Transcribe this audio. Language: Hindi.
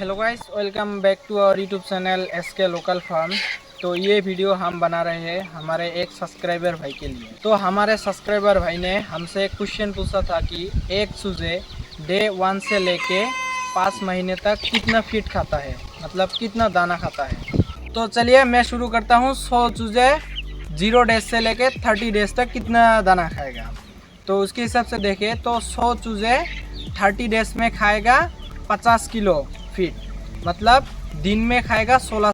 Hello guys, welcome back to our YouTube channel SK local farm. तो ये वीडियो हम बना रहे हैं हमारे एक सब्सक्राइबर भाई के लिए। तो हमारे सब्सक्राइबर भाई ने हमसे क्वेश्चन पूछा था कि एक चूजे डे 1 से लेके 5 महीने तक कितना फीड खाता है, मतलब कितना दाना खाता है। तो चलिए मैं शुरू करता हूँ। 100 चूजे 0 डेज से लेके 30 डेज तक कितना दाना खाएगा। तो उसके हिसाब से देखें तो 100 चूजे 30 डेज में खाएगा 50 किलो फीड, मतलब दिन में खाएगा 16